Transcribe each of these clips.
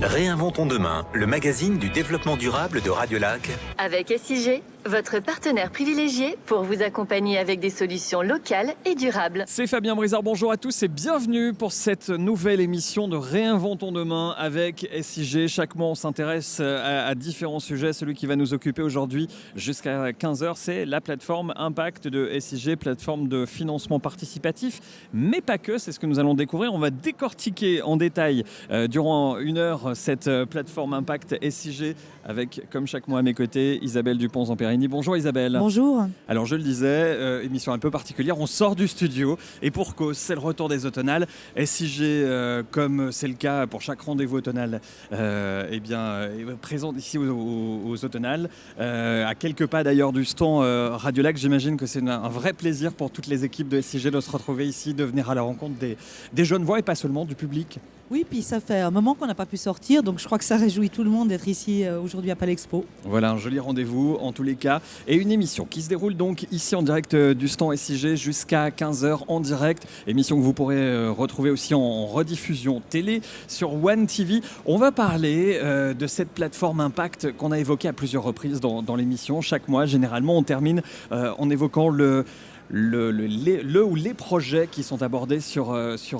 Réinventons demain, le magazine du développement durable de Radiolac. Avec SIG, votre partenaire privilégié pour vous accompagner avec des solutions locales et durables. C'est Fabien Brizard, bonjour à tous et bienvenue pour cette nouvelle émission de Réinventons demain avec SIG. Chaque mois, on s'intéresse à différents sujets. Celui qui va nous occuper aujourd'hui jusqu'à 15h, c'est la plateforme Impact de SIG, plateforme de financement participatif, mais pas que, c'est ce que nous allons découvrir. On va décortiquer en détail durant une heure cette plateforme Impact SIG avec, comme chaque mois à mes côtés, Isabelle Dupont-Zamperini. Bonjour Isabelle. Bonjour. Alors je le disais, émission un peu particulière, on sort du studio et pour cause, c'est le retour des automnales. SIG, comme c'est le cas pour chaque rendez-vous automnal, est présente ici aux automnales, à quelques pas d'ailleurs du stand Radiolac. J'imagine que c'est un vrai plaisir pour toutes les équipes de SIG de se retrouver ici, de venir à la rencontre des jeunes voix et pas seulement du public. Oui, puis ça fait un moment qu'on n'a pas pu sortir, donc je crois que ça réjouit tout le monde d'être ici aujourd'hui à Palexpo. Voilà, un joli rendez-vous en tous les cas. Et une émission qui se déroule donc ici en direct du stand SIG jusqu'à 15h en direct. Émission que vous pourrez retrouver aussi en rediffusion télé sur One TV. On va parler de cette plateforme Impact qu'on a évoquée à plusieurs reprises dans l'émission. Chaque mois, généralement, on termine en évoquant le ou les projets qui sont abordés sur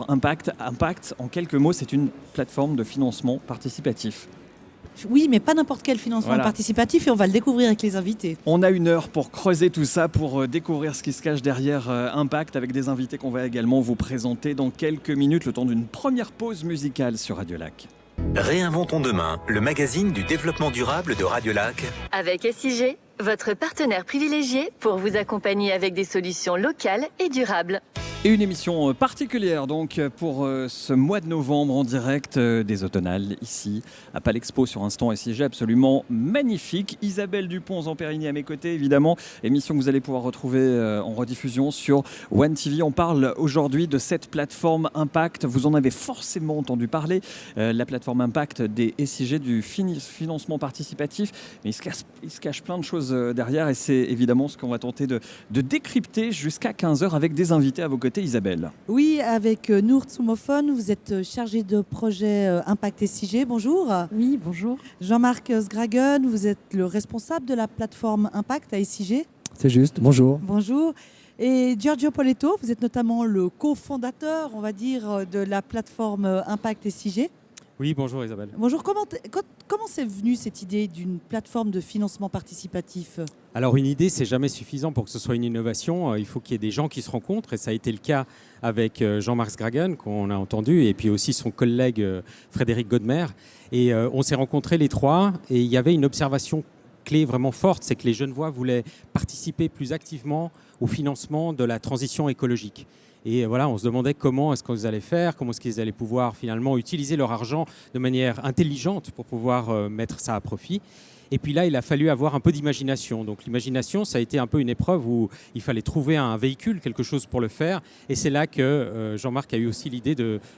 Impact. Impact, en quelques mots, c'est une plateforme de financement participatif. Oui, mais pas n'importe quel financement participatif et on va le découvrir avec les invités. On a une heure pour creuser tout ça, pour découvrir ce qui se cache derrière Impact avec des invités qu'on va également vous présenter dans quelques minutes, le temps d'une première pause musicale sur Radiolac. Réinventons demain, le magazine du développement durable de Radiolac. Avec SIG, votre partenaire privilégié pour vous accompagner avec des solutions locales et durables. Et une émission particulière donc pour ce mois de novembre en direct des automnales ici à Palexpo sur un stand SIG absolument magnifique. Isabelle Dupont-Zamperini à mes côtés évidemment. Émission que vous allez pouvoir retrouver en rediffusion sur One TV. On parle aujourd'hui de cette plateforme Impact. Vous en avez forcément entendu parler. La plateforme Impact des SIG du financement participatif. Mais il se cache plein de choses derrière et c'est évidemment ce qu'on va tenter de décrypter jusqu'à 15h avec des invités à vos côtés. Isabelle. Oui, avec Nour Tsoumophone, vous êtes chargé de projet Impact SIG. Bonjour. Oui, bonjour. Jean-Marc Sgragen, vous êtes le responsable de la plateforme Impact à SIG. C'est juste, bonjour. Bonjour. Et Giorgio Poletto, vous êtes notamment le cofondateur, on va dire, de la plateforme Impact SIG. Oui, bonjour Isabelle. Bonjour, comment c'est venu cette idée d'une plateforme de financement participatif ? Alors une idée, c'est jamais suffisant pour que ce soit une innovation. Il faut qu'il y ait des gens qui se rencontrent et ça a été le cas avec Jean-Marc Sgragen qu'on a entendu et puis aussi son collègue Frédéric Godmer. Et on s'est rencontrés les trois et il y avait une observation clé vraiment forte, c'est que les Genevois voulaient participer plus activement au financement de la transition écologique. Et voilà, on se demandait comment est-ce qu'ils allaient faire, comment est-ce qu'ils allaient pouvoir finalement utiliser leur argent de manière intelligente pour pouvoir mettre ça à profit. Et puis là, il a fallu avoir un peu d'imagination. Donc l'imagination, ça a été un peu une épreuve où il fallait trouver un véhicule, quelque chose pour le faire. Et c'est là que Jean-Marc a eu aussi l'idée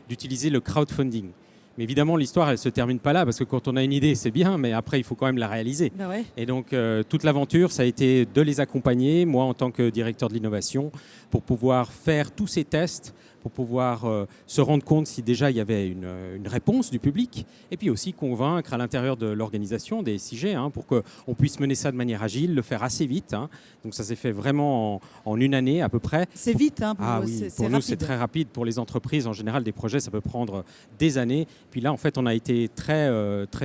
d'utiliser le crowdfunding. Mais évidemment, l'histoire, elle ne se termine pas là, parce que quand on a une idée, c'est bien, mais après, il faut quand même la réaliser. Ben ouais. Et donc, toute l'aventure, ça a été de les accompagner, moi en tant que directeur de l'innovation, pour pouvoir faire tous ces tests, pour pouvoir se rendre compte si déjà il y avait une réponse du public, et puis aussi convaincre à l'intérieur de l'organisation, des SIG, pour qu'on puisse mener ça de manière agile, le faire assez vite. Donc ça s'est fait vraiment en une année à peu près. C'est vite, pour nous c'est très rapide. Pour les entreprises, en général, des projets, ça peut prendre des années. Puis là, en fait, on a été très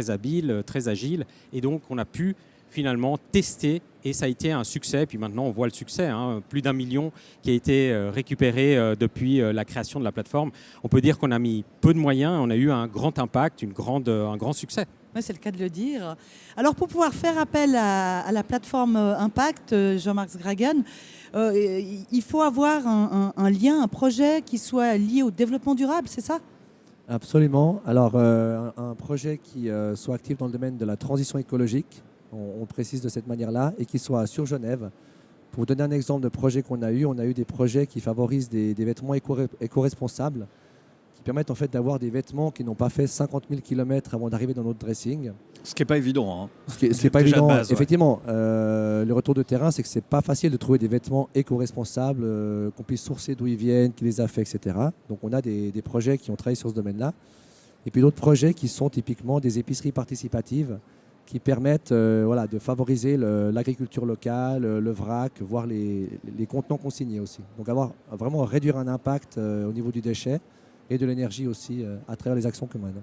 habile, très agile, et donc on a pu finalement tester et ça a été un succès. Puis maintenant, on voit le succès, plus d'1 million qui a été récupéré depuis la création de la plateforme. On peut dire qu'on a mis peu de moyens, on a eu un grand impact, un grand succès. Oui, c'est le cas de le dire. Alors, pour pouvoir faire appel à la plateforme Impact, Jean-Marc Sgragen, il faut avoir un lien, un projet qui soit lié au développement durable, c'est ça ? Absolument. Alors, un projet qui soit actif dans le domaine de la transition écologique, on précise de cette manière-là, et qui soit sur Genève. Pour vous donner un exemple de projet qu'on a eu des projets qui favorisent des vêtements éco-responsables, qui permettent en fait d'avoir des vêtements qui n'ont pas fait 50 000 km avant d'arriver dans notre dressing. Ce qui n'est pas évident. Ce qui n'est pas évident. Base, effectivement, le retour de terrain, c'est que ce n'est pas facile de trouver des vêtements éco-responsables, qu'on puisse sourcer d'où ils viennent, qui les a fait, etc. Donc on a des projets qui ont travaillé sur ce domaine-là. Et puis d'autres projets qui sont typiquement des épiceries participatives qui permettent de favoriser l'agriculture locale, le vrac, voire les contenants consignés aussi. Donc vraiment réduire un impact au niveau du déchet et de l'énergie aussi à travers les actions que mène.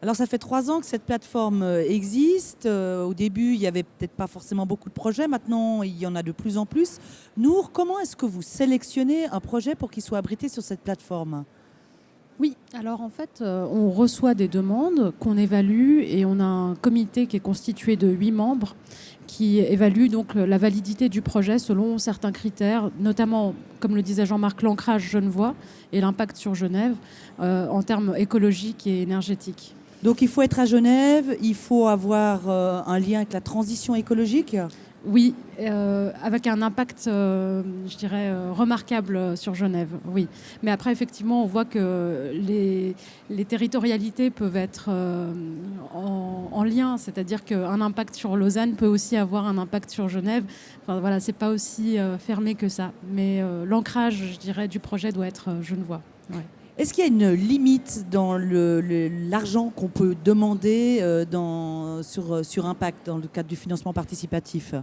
Alors ça fait 3 ans que cette plateforme existe. Au début, il n'y avait peut-être pas forcément beaucoup de projets. Maintenant, il y en a de plus en plus. Nour, comment est-ce que vous sélectionnez un projet pour qu'il soit abrité sur cette plateforme ? Oui, alors en fait, on reçoit des demandes qu'on évalue et on a un comité qui est constitué de 8 membres qui évalue donc la validité du projet selon certains critères, notamment, comme le disait Jean-Marc, l'ancrage genevois et l'impact sur Genève en termes écologiques et énergétiques. Donc il faut être à Genève, il faut avoir un lien avec la transition écologique. Oui, avec un impact, je dirais, remarquable sur Genève, oui. Mais après, effectivement, on voit que les territorialités peuvent être en lien, c'est-à-dire qu'un impact sur Lausanne peut aussi avoir un impact sur Genève. Enfin, voilà, c'est pas aussi fermé que ça. Mais l'ancrage, je dirais, du projet doit être genevois. Ouais. Est-ce qu'il y a une limite dans l'argent qu'on peut demander sur Impact dans le cadre du financement participatif ?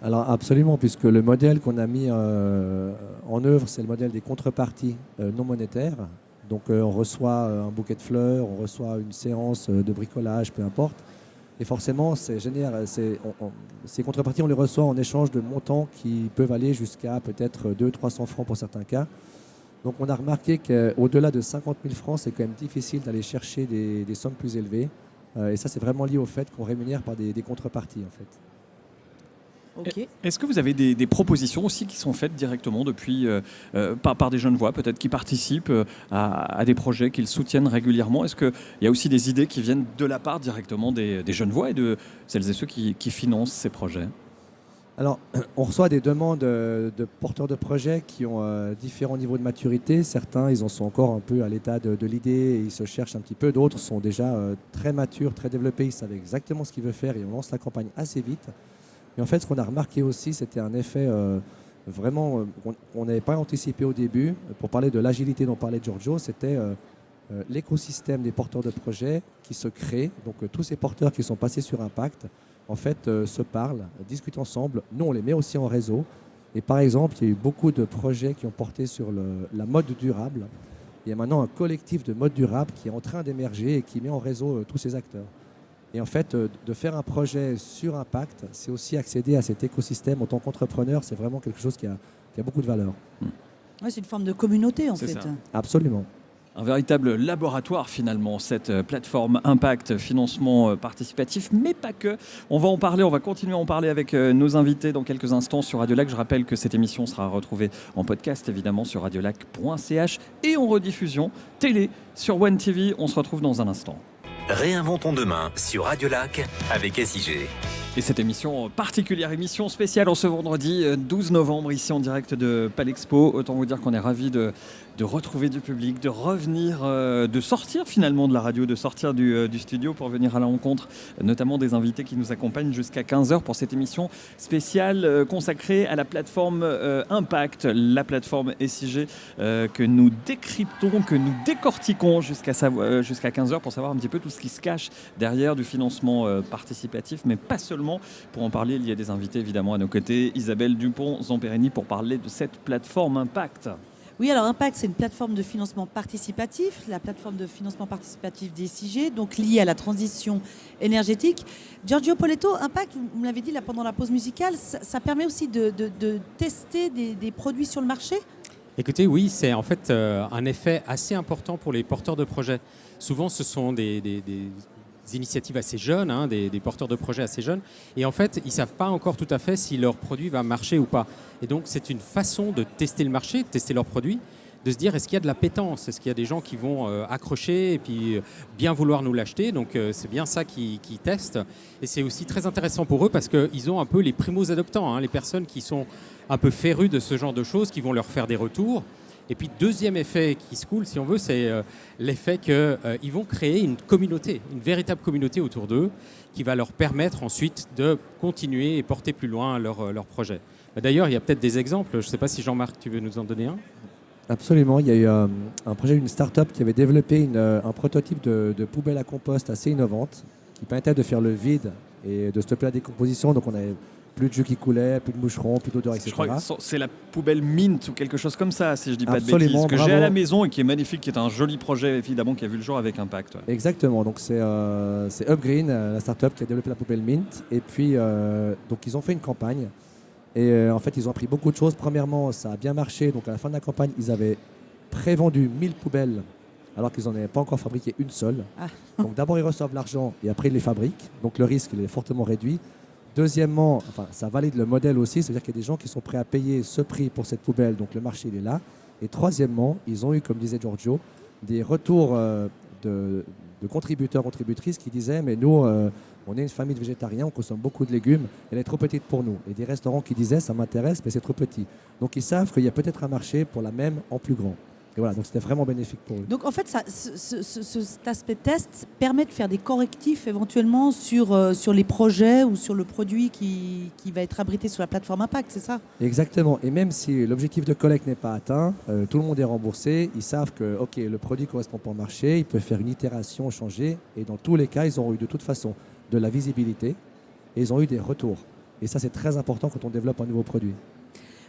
Alors absolument, puisque le modèle qu'on a mis en œuvre, c'est le modèle des contreparties non monétaires. Donc on reçoit un bouquet de fleurs, on reçoit une séance de bricolage, peu importe. Et forcément, ces contreparties, on les reçoit en échange de montants qui peuvent aller jusqu'à peut-être 200-300 francs pour certains cas. Donc on a remarqué qu'au-delà de 50 000 francs, c'est quand même difficile d'aller chercher des sommes plus élevées. Et ça, c'est vraiment lié au fait qu'on rémunère par des contreparties, en fait. Okay. Est-ce que vous avez des propositions aussi qui sont faites directement depuis, par des Genevois, peut-être qui participent à des projets qu'ils soutiennent régulièrement ? Est-ce qu'il y a aussi des idées qui viennent de la part directement des Genevois et de celles et ceux qui financent ces projets ? Alors, on reçoit des demandes de porteurs de projets qui ont différents niveaux de maturité. Certains, ils en sont encore un peu à l'état de l'idée et ils se cherchent un petit peu. D'autres sont déjà très matures, très développés. Ils savent exactement ce qu'ils veulent faire et on lance la campagne assez vite. Et en fait, ce qu'on a remarqué aussi, c'était un effet vraiment qu'on n'avait pas anticipé au début. Pour parler de l'agilité dont parlait Giorgio, c'était l'écosystème des porteurs de projets qui se crée. Donc, tous ces porteurs qui sont passés sur Impact, en fait, se parlent, discutent ensemble. Nous, on les met aussi en réseau. Et par exemple, il y a eu beaucoup de projets qui ont porté sur la mode durable. Il y a maintenant un collectif de mode durable qui est en train d'émerger et qui met en réseau tous ces acteurs. Et en fait, de faire un projet sur Impact, c'est aussi accéder à cet écosystème. En tant qu'entrepreneur, c'est vraiment quelque chose qui a beaucoup de valeur. Ouais, c'est une forme de communauté, en fait. Ça. Absolument. Un véritable laboratoire finalement, cette plateforme Impact, financement participatif, mais pas que. On va en parler, on va continuer à en parler avec nos invités dans quelques instants sur Radio Lac. Je rappelle que cette émission sera retrouvée en podcast évidemment sur radiolac.ch et en rediffusion télé sur One TV. On se retrouve dans un instant. Réinventons demain sur Radio Lac avec SIG. Et cette émission particulière, émission spéciale en ce vendredi 12 novembre, ici en direct de Palexpo. Autant vous dire qu'on est ravis de retrouver du public, de revenir, de sortir finalement de la radio, de sortir du studio pour venir à la rencontre, notamment des invités qui nous accompagnent jusqu'à 15h pour cette émission spéciale consacrée à la plateforme Impact, la plateforme SIG que nous décryptons, que nous décortiquons jusqu'à 15h pour savoir un petit peu tout ce qui se cache derrière du financement participatif, mais pas seulement. Pour en parler, il y a des invités évidemment à nos côtés. Isabelle Dupont-Zamperini pour parler de cette plateforme Impact. Oui, alors Impact, c'est une plateforme de financement participatif, la plateforme de financement participatif des SIG, donc liée à la transition énergétique. Giorgio Poletto, Impact, vous me l'avez dit là pendant la pause musicale, ça permet aussi de tester des produits sur le marché ? Écoutez, oui, c'est en fait un effet assez important pour les porteurs de projets. Souvent, ce sont des initiatives assez jeunes, des porteurs de projets assez jeunes. Et en fait, ils ne savent pas encore tout à fait si leur produit va marcher ou pas. Et donc, c'est une façon de tester le marché, de tester leur produit, de se dire est-ce qu'il y a de l'appétence, est-ce qu'il y a des gens qui vont accrocher et puis bien vouloir nous l'acheter. Donc, c'est bien ça qu'ils testent. Et c'est aussi très intéressant pour eux parce qu'ils ont un peu les primo-adoptants, les personnes qui sont un peu férues de ce genre de choses, qui vont leur faire des retours. Et puis, deuxième effet qui se coule, si on veut, c'est l'effet qu'ils vont créer une communauté, une véritable communauté autour d'eux qui va leur permettre ensuite de continuer et porter plus loin leur projet. D'ailleurs, il y a peut-être des exemples. Je ne sais pas si Jean-Marc, tu veux nous en donner un ? Absolument. Il y a eu un projet d'une start-up qui avait développé un prototype de poubelle à compost assez innovante qui permettait de faire le vide et de stopper la décomposition. Donc on avait plus de jus qui coulait, plus de moucherons, plus d'odeur, etc. Je crois que c'est la poubelle Mint ou quelque chose comme ça, si je dis pas de Absolument, bêtises, que bravo. j'ai à la maison et qui est magnifique, qui est un joli projet évidemment qui a vu le jour avec Impact. Ouais. Exactement. Donc c'est Upgreen, la start-up qui a développé la poubelle Mint. Et puis donc ils ont fait une campagne. Et en fait, ils ont appris beaucoup de choses. Premièrement, ça a bien marché. Donc à la fin de la campagne, ils avaient prévendu 1000 poubelles alors qu'ils n'en avaient pas encore fabriqué une seule. Ah. Donc d'abord, ils reçoivent l'argent et après, ils les fabriquent. Donc le risque, il est fortement réduit. Deuxièmement, ça valide le modèle aussi. C'est-à-dire qu'il y a des gens qui sont prêts à payer ce prix pour cette poubelle. Donc le marché, il est là. Et troisièmement, ils ont eu, comme disait Giorgio, des retours de contributeurs, contributrices qui disaient « Mais nous, on est une famille de végétariens, on consomme beaucoup de légumes, elle est trop petite pour nous. » Et des restaurants qui disaient « Ça m'intéresse, mais c'est trop petit. » Donc ils savent qu'il y a peut-être un marché pour la même en plus grand. Et voilà, donc c'était vraiment bénéfique pour eux. Donc en fait, cet aspect test permet de faire des correctifs éventuellement sur les projets ou sur le produit qui va être abrité sur la plateforme Impact, c'est ça? Exactement. Et même si l'objectif de collecte n'est pas atteint, tout le monde est remboursé. Ils savent que le produit correspond pas au marché, ils peuvent faire une itération, changer. Et dans tous les cas, ils ont eu de toute façon de la visibilité et ils ont eu des retours. Et ça, c'est très important quand on développe un nouveau produit.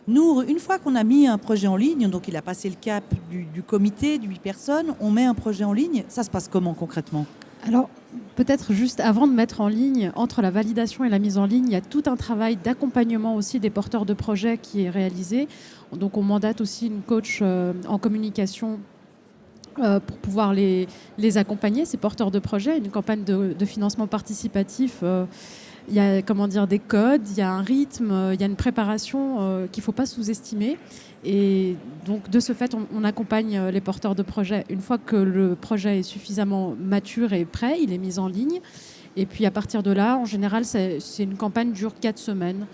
Nous, une fois qu'on a mis un projet en ligne, donc il a passé le cap du comité, de 8 personnes, on met un projet en ligne. Ça se passe comment concrètement? Alors, peut-être juste avant de mettre en ligne, entre la validation et la mise en ligne, il y a tout un travail d'accompagnement aussi des porteurs de projets qui est réalisé. Donc, on mandate aussi une coach en communication pour pouvoir les accompagner, ces porteurs de projets. Une campagne de financement participatif. Il y a des codes, il y a un rythme, il y a une préparation qu'il ne faut pas sous-estimer. Et donc, de ce fait, on accompagne les porteurs de projets. Une fois que le projet est suffisamment mature et prêt, il est mis en ligne. Et puis, à partir de là, en général, c'est une campagne qui dure 4 semaines.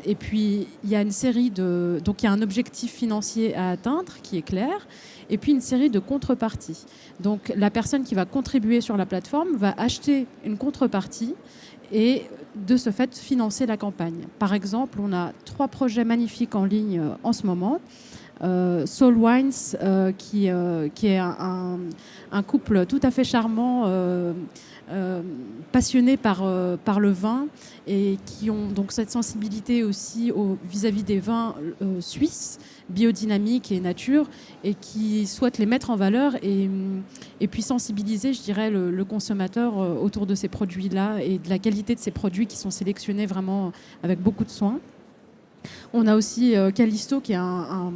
Et puis, il y a une série donc, il y a un objectif financier à atteindre qui est clair. Et puis, une série de contreparties. Donc, la personne qui va contribuer sur la plateforme va acheter une contrepartie et de ce fait financer la campagne. Par exemple, on a 3 projets magnifiques en ligne en ce moment. Soul Wines, qui est un couple tout à fait charmant, passionné par le vin et qui ont donc cette sensibilité aussi vis-à-vis des vins suisses, biodynamiques et nature, et qui souhaitent les mettre en valeur et puis sensibiliser, je dirais, le consommateur autour de ces produits-là et de la qualité de ces produits qui sont sélectionnés vraiment avec beaucoup de soin. On a aussi Callisto, qui est un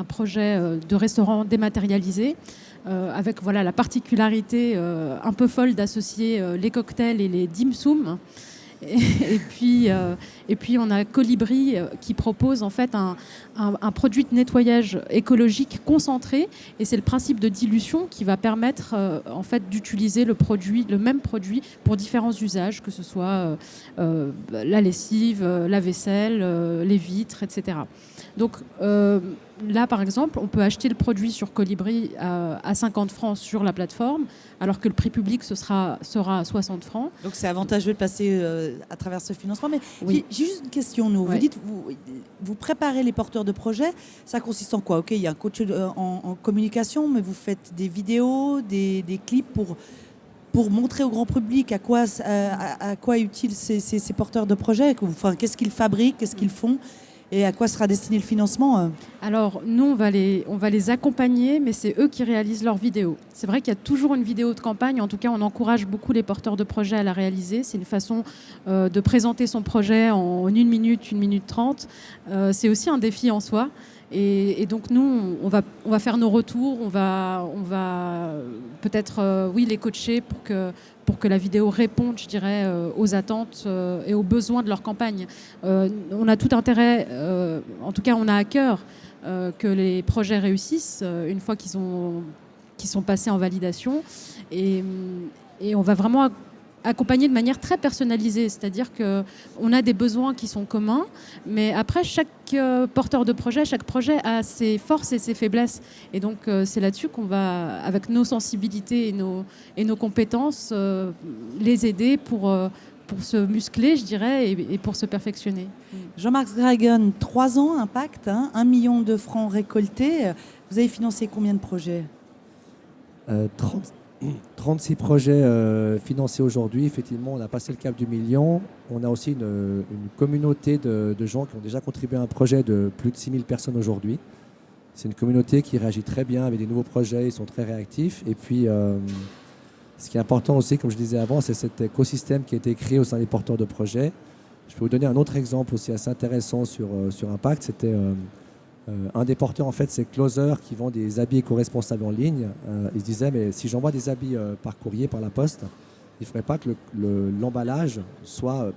projet de restaurant dématérialisé, avec la particularité un peu folle d'associer les cocktails et les dim sum. Et puis on a Colibri qui propose en fait un produit de nettoyage écologique concentré, et c'est le principe de dilution qui va permettre en fait d'utiliser le même produit pour différents usages, que ce soit la lessive, la vaisselle, les vitres, etc. Donc là, par exemple, on peut acheter le produit sur Colibri à 50 francs sur la plateforme, alors que le prix public sera à 60 francs. Donc c'est avantageux de passer à travers ce financement. Mais oui. J'ai juste une question. Nous, vous dites, vous préparez les porteurs de projets. Ça consiste en quoi? Ok, il y a un coach en communication, mais vous faites des vidéos, des clips pour montrer au grand public à quoi est utile ces porteurs de projets. Enfin, qu'est-ce qu'ils fabriquent, qu'est-ce qu'ils font, et à quoi sera destiné le financement? Alors, nous, on va les accompagner, mais c'est eux qui réalisent leurs vidéos. C'est vrai qu'il y a toujours une vidéo de campagne. En tout cas, on encourage beaucoup les porteurs de projets à la réaliser. C'est une façon de présenter son projet en 1 minute, 1 minute 30. C'est aussi un défi en soi. Et donc, nous, on va faire nos retours. On va peut-être, les coacher pour que la vidéo réponde, je dirais, aux attentes et aux besoins de leur campagne. On a tout intérêt, en tout cas, on a à cœur que les projets réussissent une fois qu'ils sont passés en validation. Et on va vraiment accompagner de manière très personnalisée, c'est-à-dire qu'on a des besoins qui sont communs, mais après, chaque porteur de projet, chaque projet a ses forces et ses faiblesses. Et donc, c'est là-dessus qu'on va, avec nos sensibilités et nos compétences, les aider pour pour se muscler, je dirais, et pour se perfectionner. Jean-Marc Gragen, 3 ans, Impact, 1 million de francs récoltés. Vous avez financé combien de projets 36 projets financés aujourd'hui. Effectivement, on a passé le cap du million. On a aussi une communauté de gens qui ont déjà contribué à un projet de plus de 6000 personnes aujourd'hui. C'est une communauté qui réagit très bien avec des nouveaux projets, ils sont très réactifs. Et puis, ce qui est important aussi, comme je disais avant, c'est cet écosystème qui a été créé au sein des porteurs de projets. Je peux vous donner un autre exemple aussi assez intéressant sur Impact. C'était un des porteurs, en fait, c'est Closer qui vend des habits éco-responsables en ligne. Il se disait, mais si j'envoie des habits par courrier, par la poste, il ne faudrait pas que l'emballage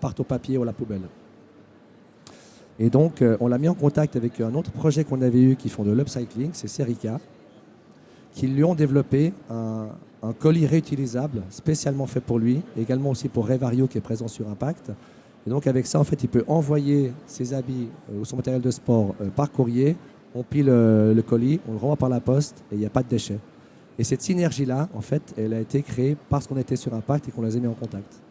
parte au papier ou à la poubelle. Et donc, on l'a mis en contact avec un autre projet qu'on avait eu qui font de l'upcycling, c'est Serica, qui lui ont développé un colis réutilisable spécialement fait pour lui, également aussi pour Revario qui est présent sur Impact. Et donc avec ça, en fait, il peut envoyer ses habits ou son matériel de sport par courrier, on pile le colis, on le renvoie par la poste et il n'y a pas de déchets. Et cette synergie-là, en fait, elle a été créée parce qu'on était sur Impact et qu'on les a mis en contact.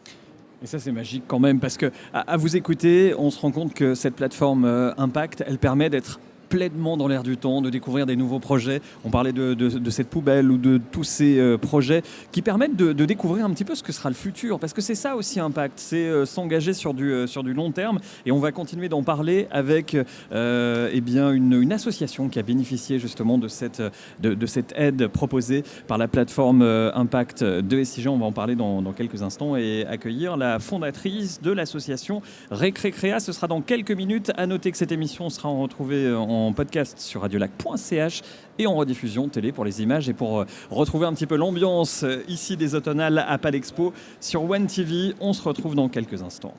Et ça, c'est magique quand même, parce que à vous écouter, on se rend compte que cette plateforme Impact, elle permet d'être pleinement dans l'air du temps, de découvrir des nouveaux projets. On parlait de cette poubelle ou de tous ces projets qui permettent de découvrir un petit peu ce que sera le futur, parce que c'est ça aussi Impact, c'est s'engager sur du long terme, et on va continuer d'en parler avec eh bien une association qui a bénéficié justement de cette aide proposée par la plateforme Impact de SIG. On va en parler dans quelques instants et accueillir la fondatrice de l'association Récré-Créa. Ce sera dans quelques minutes. À noter que cette émission sera retrouvée en podcast sur radiolac.ch et en rediffusion télé pour les images et pour retrouver un petit peu l'ambiance ici des Automnales à Palexpo sur One TV. On se retrouve dans quelques instants.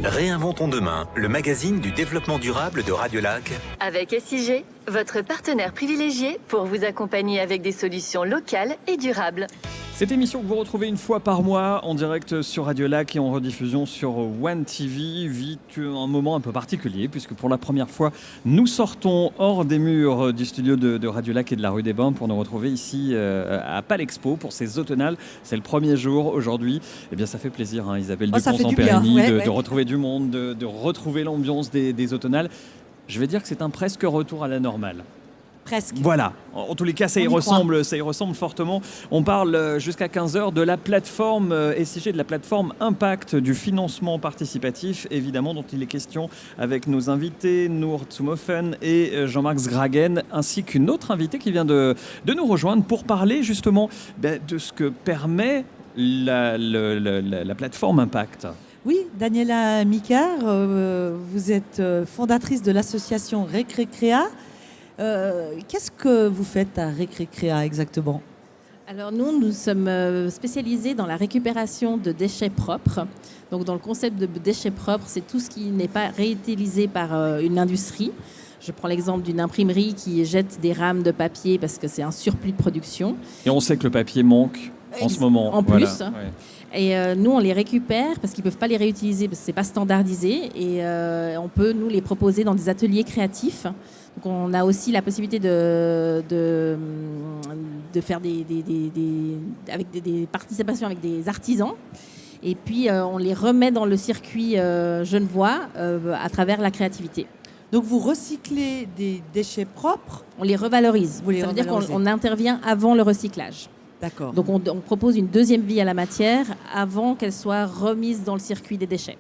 Réinventons demain, le magazine du développement durable de Radiolac. Avec SIG, votre partenaire privilégié pour vous accompagner avec des solutions locales et durables. Cette émission que vous retrouvez une fois par mois en direct sur Radiolac et en rediffusion sur One TV vit un moment un peu particulier puisque pour la première fois, nous sortons hors des murs du studio de Radiolac et de la rue des Bains pour nous retrouver ici à Palexpo pour ces Automnales. C'est le premier jour aujourd'hui. Eh bien, ça fait plaisir, hein, Isabelle Dupont-Périgny, de retrouver du monde, de retrouver l'ambiance des Automnales. Je vais dire que c'est un presque retour à la normale. Presque. Voilà, en tous les cas ça y ressemble fortement. On parle jusqu'à 15h de la plateforme SIG, de la plateforme Impact, du financement participatif évidemment dont il est question avec nos invités Nour Tsoumofen et Jean-Marc Gragen, ainsi qu'une autre invitée qui vient de nous rejoindre pour parler justement de ce que permet la plateforme Impact. Oui, Daniela Micard, vous êtes fondatrice de l'association Récré-Créa. Qu'est-ce que vous faites à Récré-Créa exactement ? Alors nous sommes spécialisés dans la récupération de déchets propres. Donc dans le concept de déchets propres, c'est tout ce qui n'est pas réutilisé par une industrie. Je prends l'exemple d'une imprimerie qui jette des rames de papier parce que c'est un surplus de production. Et on sait que le papier manque en ce moment. En plus. Voilà. Ouais. Et nous, on les récupère parce qu'ils ne peuvent pas les réutiliser parce que ce n'est pas standardisé. Et on peut, nous, les proposer dans des ateliers créatifs. Donc on a aussi la possibilité de faire avec des participations avec des artisans. Et puis on les remet dans le circuit genevois à travers la créativité. Donc vous recyclez des déchets propres ? On les revalorise. Ça veut dire qu'on intervient avant le recyclage. D'accord. Donc on propose une deuxième vie à la matière avant qu'elle soit remise dans le circuit des déchets.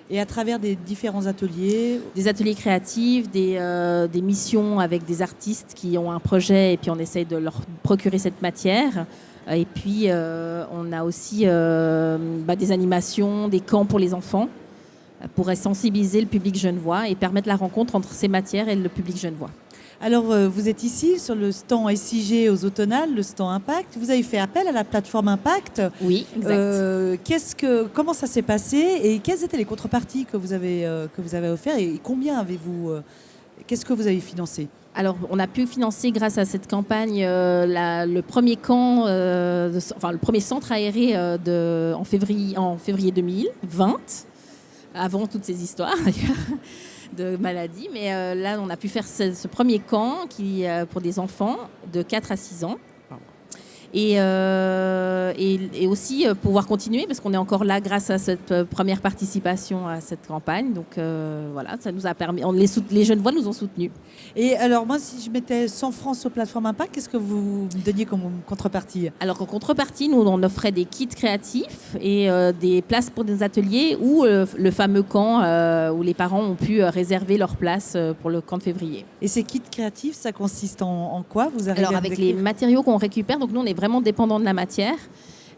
Et à travers des différents ateliers ? Des ateliers créatifs, des missions avec des artistes qui ont un projet et puis on essaye de leur procurer cette matière. Et puis on a aussi des animations, des camps pour les enfants pour sensibiliser le public genevois et permettre la rencontre entre ces matières et le public genevois. Alors, vous êtes ici sur le stand SIG aux Automnales, le stand Impact. Vous avez fait appel à la plateforme Impact. Oui, exact. Comment ça s'est passé et quelles étaient les contreparties que vous avez offertes et combien avez-vous qu'est-ce que vous avez financé ? Alors, on a pu financer grâce à cette campagne le premier camp, le premier centre aéré en février 2020, avant toutes ces histoires d'ailleurs. De maladies, mais là on a pu faire ce premier camp pour des enfants de 4 à 6 ans. et aussi pouvoir continuer parce qu'on est encore là grâce à cette première participation à cette campagne. Donc voilà, ça nous a permis. Les Genevois nous ont soutenus. Et alors moi, si je mettais 100 francs sur Plateforme Impact, qu'est-ce que vous me donniez comme contrepartie? Alors en contrepartie, nous on offrait des kits créatifs et des places pour des ateliers ou le fameux camp où les parents ont pu réserver leur place pour le camp de février. Et ces kits créatifs, ça consiste en quoi? Vous arrivez Alors avec les matériaux qu'on récupère, donc nous on est vraiment dépendant de la matière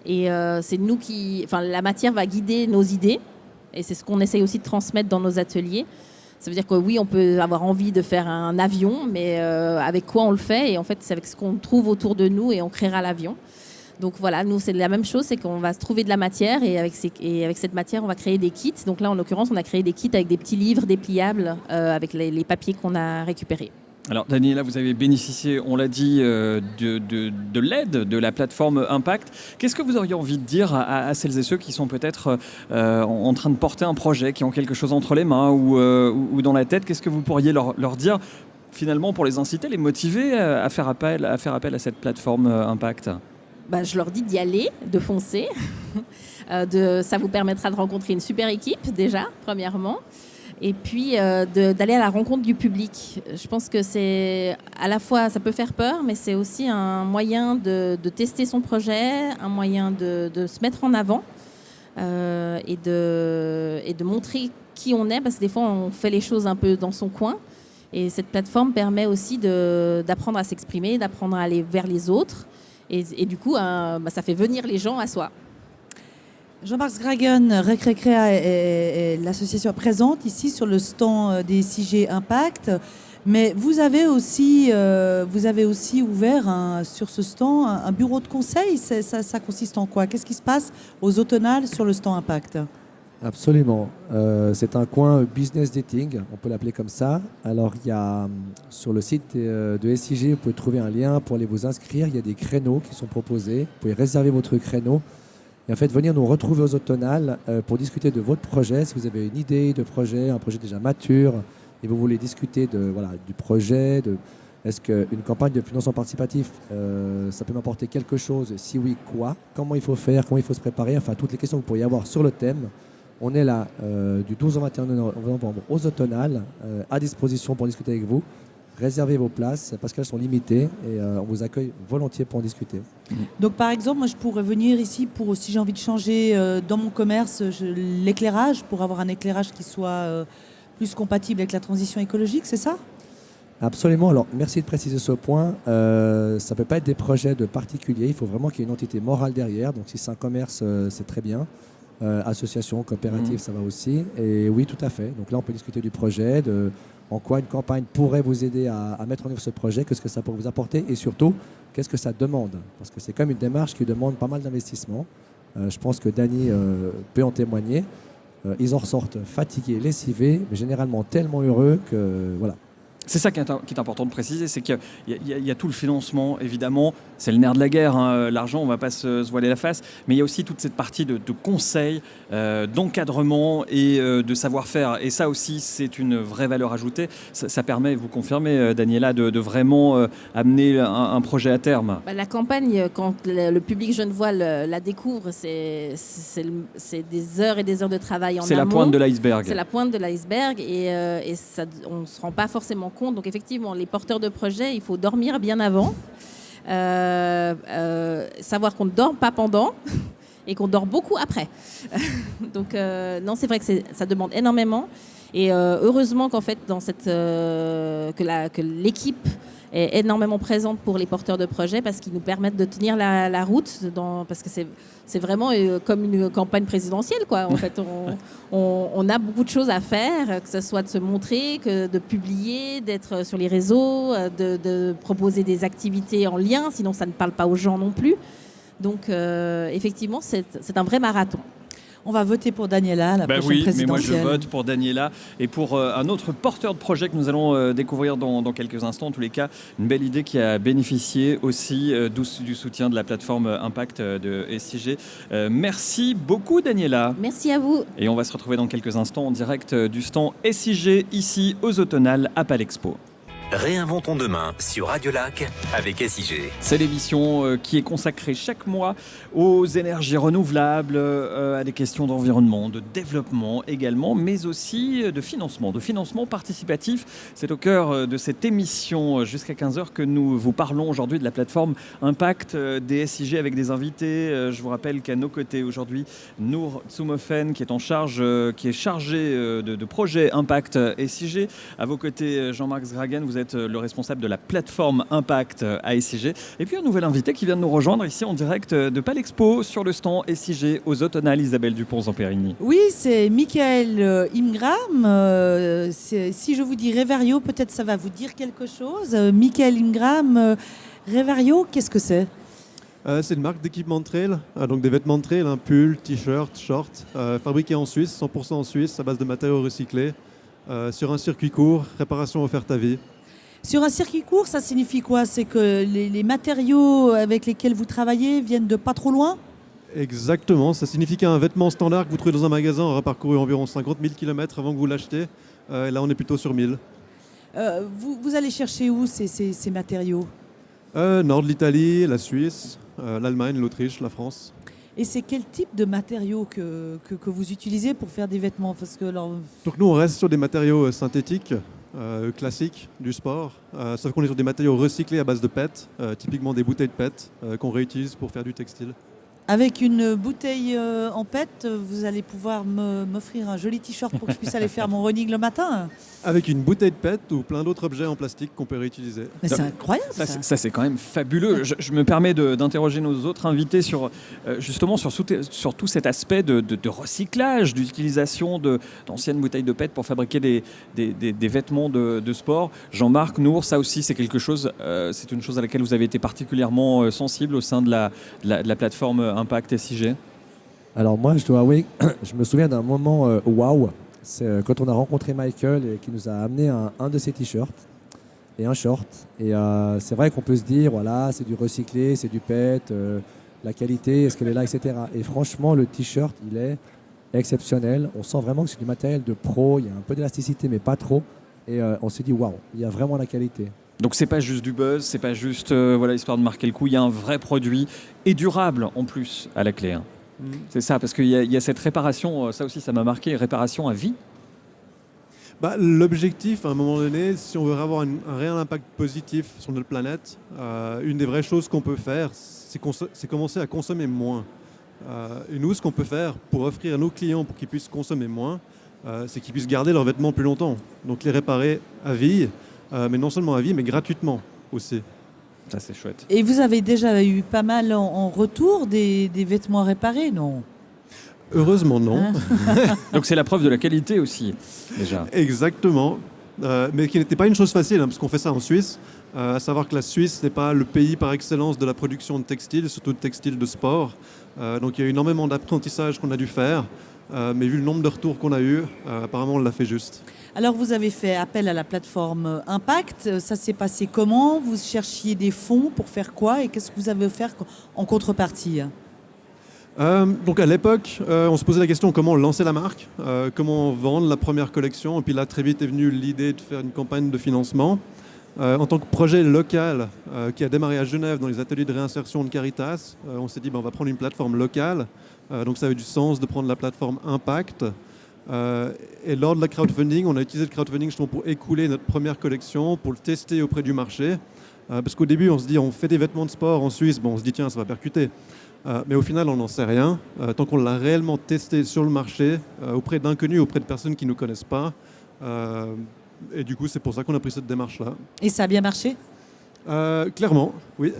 et c'est nous la matière va guider nos idées et c'est ce qu'on essaye aussi de transmettre dans nos ateliers. Ça veut dire que oui, on peut avoir envie de faire un avion, mais avec quoi on le fait? Et en fait, c'est avec ce qu'on trouve autour de nous et on créera l'avion. Donc voilà, nous, c'est la même chose, c'est qu'on va trouver de la matière et avec cette matière, on va créer des kits. Donc là, en l'occurrence, on a créé des kits avec des petits livres dépliables avec les papiers qu'on a récupérés. Alors Daniela, vous avez bénéficié, on l'a dit, de l'aide de la plateforme Impact. Qu'est-ce que vous auriez envie de dire à celles et ceux qui sont peut-être en train de porter un projet, qui ont quelque chose entre les mains ou dans la tête? Qu'est-ce que vous pourriez leur dire finalement pour les inciter, les motiver à faire appel à cette plateforme Impact? Je leur dis d'y aller, de foncer. Ça vous permettra de rencontrer une super équipe déjà, premièrement. Et puis d'aller à la rencontre du public. Je pense que c'est à la fois, ça peut faire peur, mais c'est aussi un moyen de tester son projet, un moyen de se mettre en avant et de montrer qui on est, parce que des fois on fait les choses un peu dans son coin. Et cette plateforme permet aussi d'apprendre à s'exprimer, d'apprendre à aller vers les autres. Et du coup, ça fait venir les gens à soi. Jean-Marc Sgragen, Récréa est l'association présente ici sur le stand des SIG Impact. Mais vous avez aussi ouvert sur ce stand un bureau de conseil. Ça consiste en quoi? Qu'est-ce qui se passe aux automnales sur le stand Impact? Absolument. C'est un coin business dating, on peut l'appeler comme ça. Alors, il y a sur le site de SIG, vous pouvez trouver un lien pour aller vous inscrire. Il y a des créneaux qui sont proposés. Vous pouvez réserver votre créneau. Et en fait, venir nous retrouver aux automnales pour discuter de votre projet. Si vous avez une idée de projet, un projet déjà mature, et vous voulez discuter du projet, est-ce qu'une campagne de financement participatif, ça peut m'apporter quelque chose? Si oui, quoi? Comment il faut faire? Comment il faut se préparer? Enfin, toutes les questions que vous pourriez avoir sur le thème. On est là du 12 au 21 novembre aux automnales, à disposition pour discuter avec vous. Réservez vos places parce qu'elles sont limitées et on vous accueille volontiers pour en discuter. Donc par exemple, moi je pourrais venir ici si j'ai envie de changer dans mon commerce l'éclairage, pour avoir un éclairage qui soit plus compatible avec la transition écologique, c'est ça? Absolument. Alors merci de préciser ce point. Ça ne peut pas être des projets de particuliers, il faut vraiment qu'il y ait une entité morale derrière. Donc si c'est un commerce, c'est très bien. Association, coopérative, ça va aussi. Et oui, tout à fait. Donc là, on peut discuter du projet, en quoi une campagne pourrait vous aider à mettre en œuvre ce projet, qu'est-ce que ça pourrait vous apporter et surtout, qu'est-ce que ça demande. Parce que c'est comme une démarche qui demande pas mal d'investissement. Je pense que Dany peut en témoigner. Ils en ressortent fatigués, lessivés, mais généralement tellement heureux que voilà. C'est ça qui est important de préciser, c'est qu'il y a tout le financement, évidemment, c'est le nerf de la guerre, hein. L'argent, on ne va pas se voiler la face, mais il y a aussi toute cette partie de conseil, d'encadrement et de savoir-faire. Et ça aussi, c'est une vraie valeur ajoutée. Ça permet, vous confirmez, Daniela, de vraiment amener un projet à terme. La campagne, quand le public genevois la découvre, c'est des heures et des heures de travail en amont. C'est la pointe de l'iceberg. C'est la pointe de l'iceberg et ça, on ne se rend pas forcément compte. Donc effectivement, les porteurs de projets, il faut dormir bien avant, savoir qu'on ne dort pas pendant et qu'on dort beaucoup après. Donc non, c'est vrai que ça demande énormément. Et heureusement qu'en fait, que l'équipe est énormément présente pour les porteurs de projets parce qu'ils nous permettent de tenir la route parce que c'est vraiment comme une campagne présidentielle, quoi. En fait, on a beaucoup de choses à faire, que ce soit de se montrer, que de publier, d'être sur les réseaux, de proposer des activités en lien, sinon ça ne parle pas aux gens non plus. Donc effectivement, c'est un vrai marathon. On va voter pour Daniela, la prochaine oui, présidentielle. Mais moi je vote pour Daniela et pour un autre porteur de projet que nous allons découvrir dans quelques instants. En tous les cas, une belle idée qui a bénéficié aussi du soutien de la plateforme Impact de SIG. Merci beaucoup Daniela. Merci à vous. Et on va se retrouver dans quelques instants en direct du stand SIG ici aux Automnales à Palexpo. Réinventons demain sur Radio Lac avec SIG. C'est l'émission qui est consacrée chaque mois aux énergies renouvelables, à des questions d'environnement, de développement également, mais aussi de financement participatif. C'est au cœur de cette émission jusqu'à 15h que nous vous parlons aujourd'hui de la plateforme Impact des SIG avec des invités. Je vous rappelle qu'à nos côtés aujourd'hui, Nour Tsoumofen qui est chargé de projet Impact SIG. À vos côtés, Jean-Marc Zgragan, vous êtes le responsable de la plateforme Impact à SIG. Et puis un nouvel invité qui vient de nous rejoindre ici en direct de Palexpo sur le stand SIG aux Automnales, Isabelle Dupont-Zamperini. Oui, c'est Michael Ingram. Si je vous dis Revario, peut-être ça va vous dire quelque chose. Michael Ingram, Revario, qu'est-ce que c'est ? C'est une marque d'équipement de trail, donc des vêtements de trail, pull, t-shirt, short, fabriqués en Suisse, 100% en Suisse, à base de matériaux recyclés, sur un circuit court, réparation offerte à vie. Sur un circuit court, ça signifie quoi ? C'est que les matériaux avec lesquels vous travaillez viennent de pas trop loin ? Exactement, ça signifie qu'un vêtement standard que vous trouvez dans un magasin aura parcouru environ 50 000 km avant que vous l'achetiez. Et là, on est plutôt sur 1000. Vous allez chercher où ces matériaux ? Nord de l'Italie, la Suisse, l'Allemagne, l'Autriche, la France. Et c'est quel type de matériaux que vous utilisez pour faire des vêtements ? Donc nous, on reste sur des matériaux synthétiques, classiques du sport, sauf qu'on est sur des matériaux recyclés à base de PET, typiquement des bouteilles de PET qu'on réutilise pour faire du textile. Avec une bouteille en PET, vous allez pouvoir m'offrir un joli t-shirt pour que je puisse aller faire mon running le matin. Avec une bouteille de PET ou plein d'autres objets en plastique qu'on peut réutiliser. Mais c'est incroyable ça. Ça c'est quand même fabuleux. Je me permets d'interroger nos autres invités sur tout cet aspect de recyclage, d'utilisation d'anciennes bouteilles de PET pour fabriquer des vêtements de sport. Jean-Marc, Nour, ça aussi c'est quelque chose, c'est une chose à laquelle vous avez été particulièrement sensible au sein de la plateforme Impact SIG. Alors moi, je dois avouer, je me souviens d'un moment waouh. C'est quand on a rencontré Michael et qui nous a amené un de ses t-shirts et un short. Et c'est vrai qu'on peut se dire, voilà, c'est du recyclé, c'est du PET, la qualité, est-ce qu'elle est là, etc. Et franchement, le t-shirt, il est exceptionnel. On sent vraiment que c'est du matériel de pro, il y a un peu d'élasticité, mais pas trop. Et on s'est dit, waouh, il y a vraiment la qualité. Donc c'est pas juste du buzz, c'est pas juste histoire de marquer le coup, il y a un vrai produit et durable en plus à la clé. Hein. C'est ça, parce qu'il y a cette réparation, ça aussi ça m'a marqué, réparation à vie. L'objectif, à un moment donné, si on veut avoir un réel impact positif sur notre planète, une des vraies choses qu'on peut faire, c'est commencer à consommer moins. Et nous, ce qu'on peut faire pour offrir à nos clients pour qu'ils puissent consommer moins, c'est qu'ils puissent garder leurs vêtements plus longtemps. Donc les réparer à vie, mais non seulement à vie, mais gratuitement aussi. Ça, c'est chouette. Et vous avez déjà eu pas mal en retour des vêtements réparés, non ? Heureusement, non. Donc c'est la preuve de la qualité aussi, déjà. Exactement. Mais qui n'était pas une chose facile, parce qu'on fait ça en Suisse. À savoir que la Suisse n'est pas le pays par excellence de la production de textiles, surtout de textiles de sport. Donc il y a énormément d'apprentissage qu'on a dû faire. Mais vu le nombre de retours qu'on a eu, apparemment on l'a fait juste. Alors vous avez fait appel à la plateforme Impact. Ça s'est passé comment ? Vous cherchiez des fonds pour faire quoi ? Et qu'est-ce que vous avez offert en contrepartie ? Donc à l'époque, on se posait la question comment lancer la marque, comment vendre la première collection. Et puis là, très vite est venue l'idée de faire une campagne de financement. En tant que projet local qui a démarré à Genève dans les ateliers de réinsertion de Caritas, on s'est dit on va prendre une plateforme locale. Donc ça avait du sens de prendre la plateforme Impact. Et lors de la crowdfunding, on a utilisé le crowdfunding justement pour écouler notre première collection, pour le tester auprès du marché. Parce qu'au début, on se dit on fait des vêtements de sport en Suisse, on se dit tiens, ça va percuter. Mais au final, on n'en sait rien. Tant qu'on l'a réellement testé sur le marché, auprès d'inconnus, auprès de personnes qui ne nous connaissent pas. Et du coup, c'est pour ça qu'on a pris cette démarche-là. Et ça a bien marché ? Clairement, oui.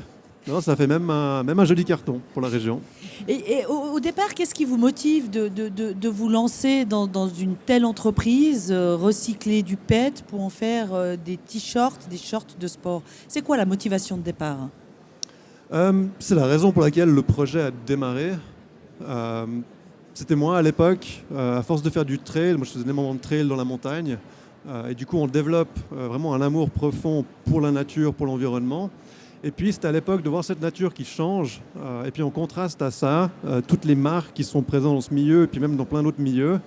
Non, ça fait même un joli carton pour la région. Et au départ, qu'est-ce qui vous motive de vous lancer dans une telle entreprise, recycler du PET pour en faire des t-shirts, des shorts de sport ? C'est quoi la motivation de départ ? C'est la raison pour laquelle le projet a démarré. C'était moi à l'époque, à force de faire du trail, moi je faisais énormément de trail dans la montagne, et du coup on développe vraiment un amour profond pour la nature, pour l'environnement. Et puis c'était à l'époque de voir cette nature qui change, et puis en contraste à ça, toutes les marques qui sont présentes dans ce milieu, et puis même dans plein d'autres milieux,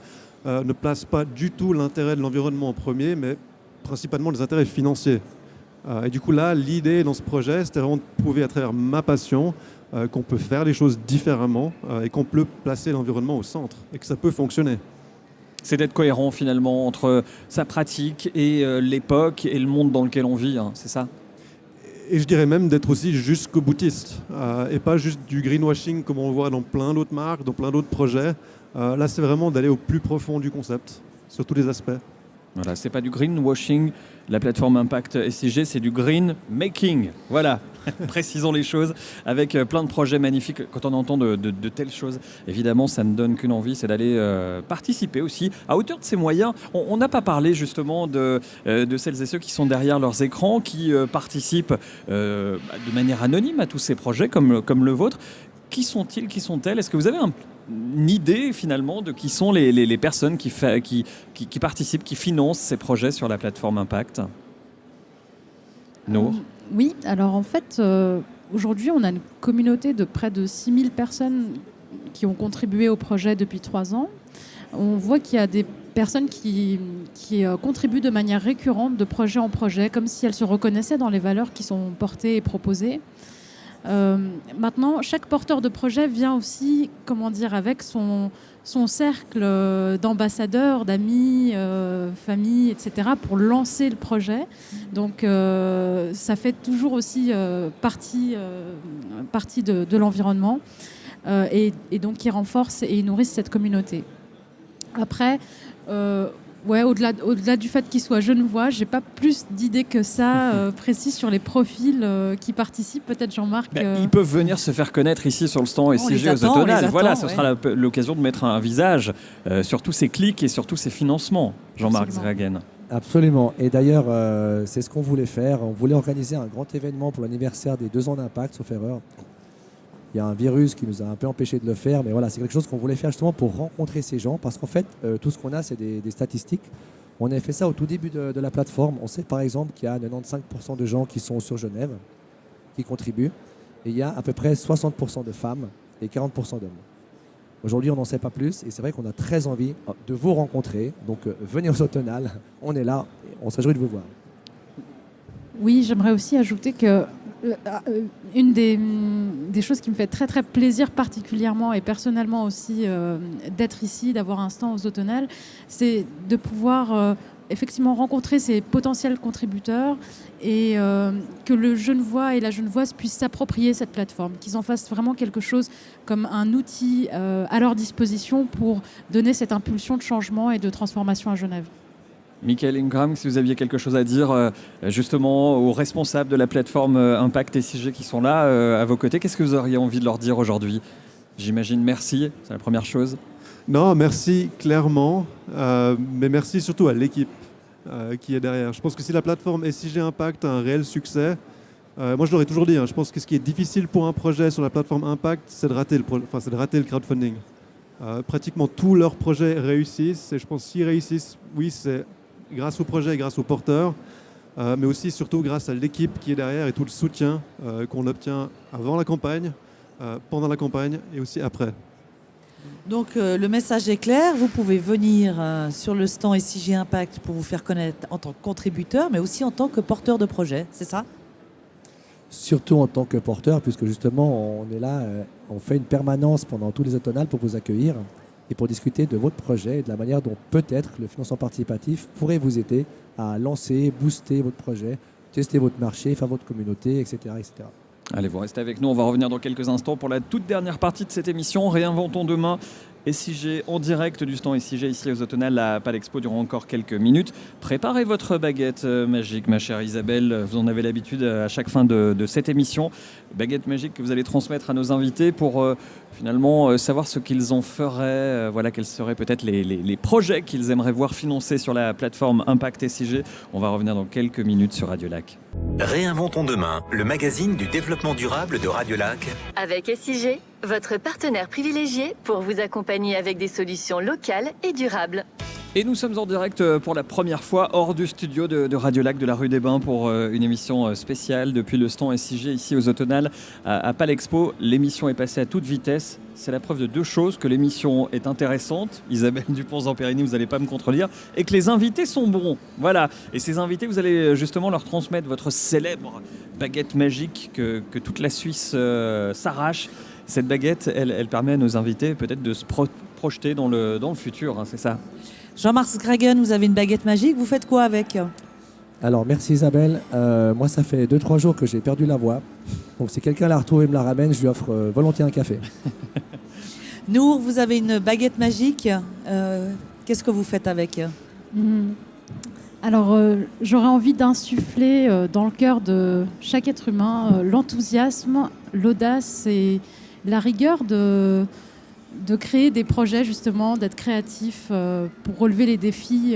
ne placent pas du tout l'intérêt de l'environnement en premier, mais principalement les intérêts financiers. Et du coup, là, l'idée dans ce projet, c'était vraiment de prouver à travers ma passion qu'on peut faire les choses différemment et qu'on peut placer l'environnement au centre et que ça peut fonctionner. C'est d'être cohérent finalement entre sa pratique et l'époque et le monde dans lequel on vit, hein, c'est ça? Et je dirais même d'être aussi jusqu'au boutiste et pas juste du greenwashing comme on le voit dans plein d'autres marques, dans plein d'autres projets. Là, c'est vraiment d'aller au plus profond du concept, sur tous les aspects. Voilà, c'est pas du greenwashing, la plateforme Impact SIG, c'est du green making. Voilà, précisons les choses, avec plein de projets magnifiques. Quand on entend de telles choses, évidemment, ça ne donne qu'une envie, c'est d'aller participer aussi à hauteur de ses moyens. On n'a pas parlé justement de celles et ceux qui sont derrière leurs écrans, qui participent de manière anonyme à tous ces projets comme le vôtre. Qui sont-ils, qui sont-elles? Est-ce que vous avez une idée finalement de qui sont les personnes qui participent, qui financent ces projets sur la plateforme Impact? Nour? Oui, alors en fait, aujourd'hui, on a une communauté de près de 6000 personnes qui ont contribué au projet depuis 3 ans. On voit qu'il y a des personnes qui contribuent de manière récurrente de projet en projet, comme si elles se reconnaissaient dans les valeurs qui sont portées et proposées. Maintenant, chaque porteur de projet vient aussi, avec son cercle d'ambassadeurs, d'amis, famille, etc., pour lancer le projet. Donc, ça fait toujours aussi partie de l'environnement et donc qui renforce et nourrissent cette communauté. Après, au-delà du fait qu'ils soient genevois, j'ai pas plus d'idées que ça précises sur les profils qui participent. Peut-être Jean-Marc. Ils peuvent venir se faire connaître ici sur le stand SIG aux Autonales. Voilà, ce sera l'occasion de mettre un visage sur tous ces clics et sur tous ces financements. Jean-Marc Zragen. Absolument. Et d'ailleurs, c'est ce qu'on voulait faire. On voulait organiser un grand événement pour l'anniversaire des 2 ans d'Impact, sauf erreur. Il y a un virus qui nous a un peu empêché de le faire, mais voilà, c'est quelque chose qu'on voulait faire justement pour rencontrer ces gens, parce qu'en fait, tout ce qu'on a, c'est des statistiques. On avait fait ça au tout début de la plateforme. On sait par exemple qu'il y a 95% de gens qui sont sur Genève, qui contribuent, et il y a à peu près 60% de femmes et 40% d'hommes. Aujourd'hui, on n'en sait pas plus, et c'est vrai qu'on a très envie de vous rencontrer. Donc, venez aux Autonales, on est là, on se réjouit de vous voir. Oui, j'aimerais aussi ajouter que une des choses qui me fait très très plaisir particulièrement et personnellement aussi d'être ici, d'avoir un stand aux Autonales, c'est de pouvoir effectivement rencontrer ces potentiels contributeurs et que le Genevois et la Genevoise puissent s'approprier cette plateforme, qu'ils en fassent vraiment quelque chose comme un outil à leur disposition pour donner cette impulsion de changement et de transformation à Genève. Michael Ingram, si vous aviez quelque chose à dire justement aux responsables de la plateforme Impact SIG qui sont là à vos côtés, qu'est-ce que vous auriez envie de leur dire aujourd'hui? J'imagine merci, c'est la première chose. Non, merci clairement, mais merci surtout à l'équipe qui est derrière. Je pense que si la plateforme SIG Impact a un réel succès, moi je l'aurais toujours dit, je pense que ce qui est difficile pour un projet sur la plateforme Impact, c'est de rater le crowdfunding. Pratiquement tous leurs projets réussissent, et je pense qu'ils réussissent, oui, c'est grâce au projet, grâce aux porteurs, mais aussi surtout grâce à l'équipe qui est derrière et tout le soutien qu'on obtient avant la campagne, pendant la campagne et aussi après. Donc le message est clair, vous pouvez venir sur le stand SIG Impact pour vous faire connaître en tant que contributeur, mais aussi en tant que porteur de projet, c'est ça? Surtout en tant que porteur, puisque justement on est là, on fait une permanence pendant tous les Autonales pour vous accueillir et pour discuter de votre projet et de la manière dont peut-être le financement participatif pourrait vous aider à lancer, booster votre projet, tester votre marché, faire votre communauté, etc., etc. Allez, vous restez avec nous, on va revenir dans quelques instants pour la toute dernière partie de cette émission. Réinventons demain. SIG en direct du stand SIG ici aux Autonales à Palexpo durant encore quelques minutes. Préparez votre baguette magique, ma chère Isabelle. Vous en avez l'habitude à chaque fin de cette émission. Baguette magique que vous allez transmettre à nos invités pour finalement savoir ce qu'ils en feraient. Voilà, quels seraient peut-être les projets qu'ils aimeraient voir financés sur la plateforme Impact SIG. On va revenir dans quelques minutes sur Radio Lac. Réinventons demain, le magazine du développement durable de Radio Lac. Avec SIG, votre partenaire privilégié pour vous accompagner avec des solutions locales et durables. Et nous sommes en direct pour la première fois hors du studio de Radio Lac de la rue des Bains pour une émission spéciale depuis le stand SIG ici aux Automnales à Palexpo. L'émission est passée à toute vitesse. C'est la preuve de deux choses, que l'émission est intéressante, Isabelle Dupont-Zamperini, vous n'allez pas me contredire, et que les invités sont bons. Voilà, et ces invités, vous allez justement leur transmettre votre célèbre baguette magique que toute la Suisse s'arrache. Cette baguette, elle permet à nos invités peut-être de se projeter dans le futur, hein, c'est ça? Jean-Marc Gragen, vous avez une baguette magique, vous faites quoi avec? Alors, merci Isabelle. Moi, ça fait 2-3 jours que j'ai perdu la voix. Donc, si quelqu'un la retrouve et me la ramène, je lui offre volontiers un café. Nour, vous avez une baguette magique. Qu'est-ce que vous faites avec? Alors, j'aurais envie d'insuffler dans le cœur de chaque être humain l'enthousiasme, l'audace et la rigueur de créer des projets, justement, d'être créatif pour relever les défis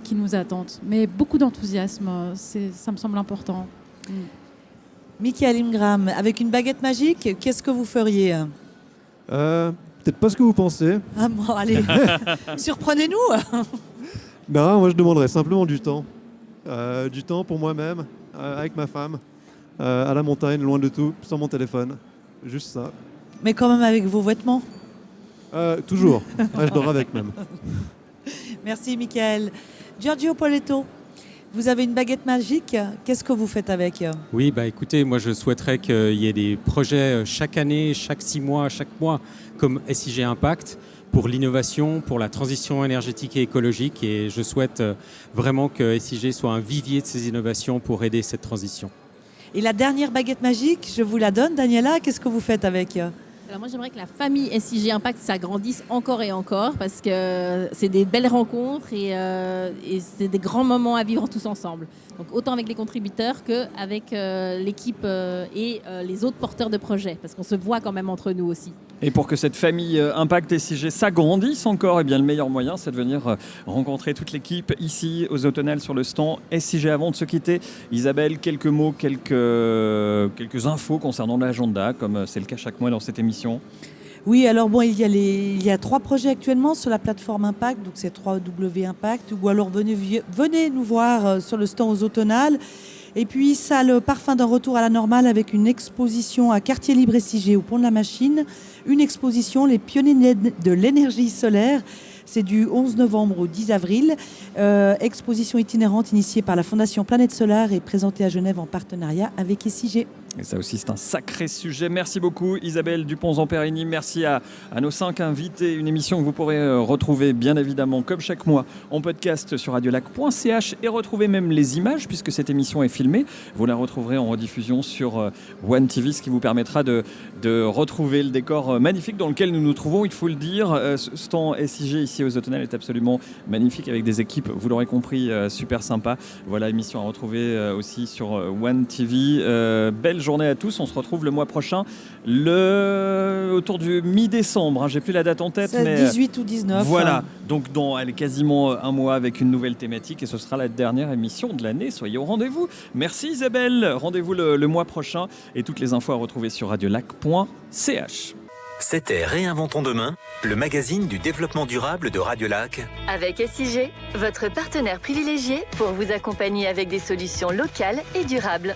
qui nous attendent. Mais beaucoup d'enthousiasme, ça me semble important. Michael Ingram, avec une baguette magique, qu'est-ce que vous feriez? Peut-être pas ce que vous pensez. Ah bon, allez, surprenez-nous. Non, moi je demanderais simplement du temps. Du temps pour moi-même, avec ma femme, à la montagne, loin de tout, sans mon téléphone. Juste ça. Mais quand même avec vos vêtements? Toujours. Je dors avec même. Merci Michael. Giorgio Poletto, vous avez une baguette magique. Qu'est-ce que vous faites avec? Oui, écoutez, moi je souhaiterais qu'il y ait des projets chaque année, chaque 6 mois, chaque mois, comme SIG Impact, pour l'innovation, pour la transition énergétique et écologique. Et je souhaite vraiment que SIG soit un vivier de ces innovations pour aider cette transition. Et la dernière baguette magique, je vous la donne, Daniela. Qu'est-ce que vous faites avec? Alors moi, j'aimerais que la famille SIG Impact s'agrandisse encore et encore parce que c'est des belles rencontres et c'est des grands moments à vivre tous ensemble. Donc autant avec les contributeurs qu'avec l'équipe et les autres porteurs de projets parce qu'on se voit quand même entre nous aussi. Et pour que cette famille Impact SIG s'agrandisse encore, eh bien, le meilleur moyen, c'est de venir rencontrer toute l'équipe ici aux Automnales sur le stand SIG. Avant de se quitter, Isabelle, quelques mots, quelques infos concernant l'agenda, comme c'est le cas chaque mois dans cette émission. Oui, alors bon, il y a 3 projets actuellement sur la plateforme Impact, donc c'est 3W Impact, ou alors venez nous voir sur le stand aux Automnales. Et puis ça a le parfum d'un retour à la normale avec une exposition à Quartier Libre SIG au Pont de la Machine, une exposition Les pionniers de l'énergie solaire. C'est du 11 novembre au 10 avril. Exposition itinérante initiée par la Fondation Planète Solaire et présentée à Genève en partenariat avec SIG. Et ça aussi, c'est un sacré sujet. Merci beaucoup Isabelle Dupont-Zamperini. Merci à nos 5 invités. Une émission que vous pourrez retrouver bien évidemment comme chaque mois en podcast sur radiolac.ch et retrouver même les images puisque cette émission est filmée. Vous la retrouverez en rediffusion sur One TV, ce qui vous permettra de retrouver le décor magnifique dans lequel nous nous trouvons. Il faut le dire, ce stand SIG ici aux Automnales est absolument magnifique avec des équipes, vous l'aurez compris, super sympa. Voilà, émission à retrouver aussi sur One TV. Belle journée à tous, on se retrouve le mois prochain autour du mi-décembre, j'ai plus la date en tête, mais 18 ou 19. Voilà, donc elle est quasiment un mois avec une nouvelle thématique et ce sera la dernière émission de l'année, soyez au rendez-vous. Merci Isabelle, rendez-vous le mois prochain et toutes les infos à retrouver sur radiolac.ch. C'était Réinventons demain, le magazine du développement durable de Radio Lac. Avec SIG, votre partenaire privilégié pour vous accompagner avec des solutions locales et durables.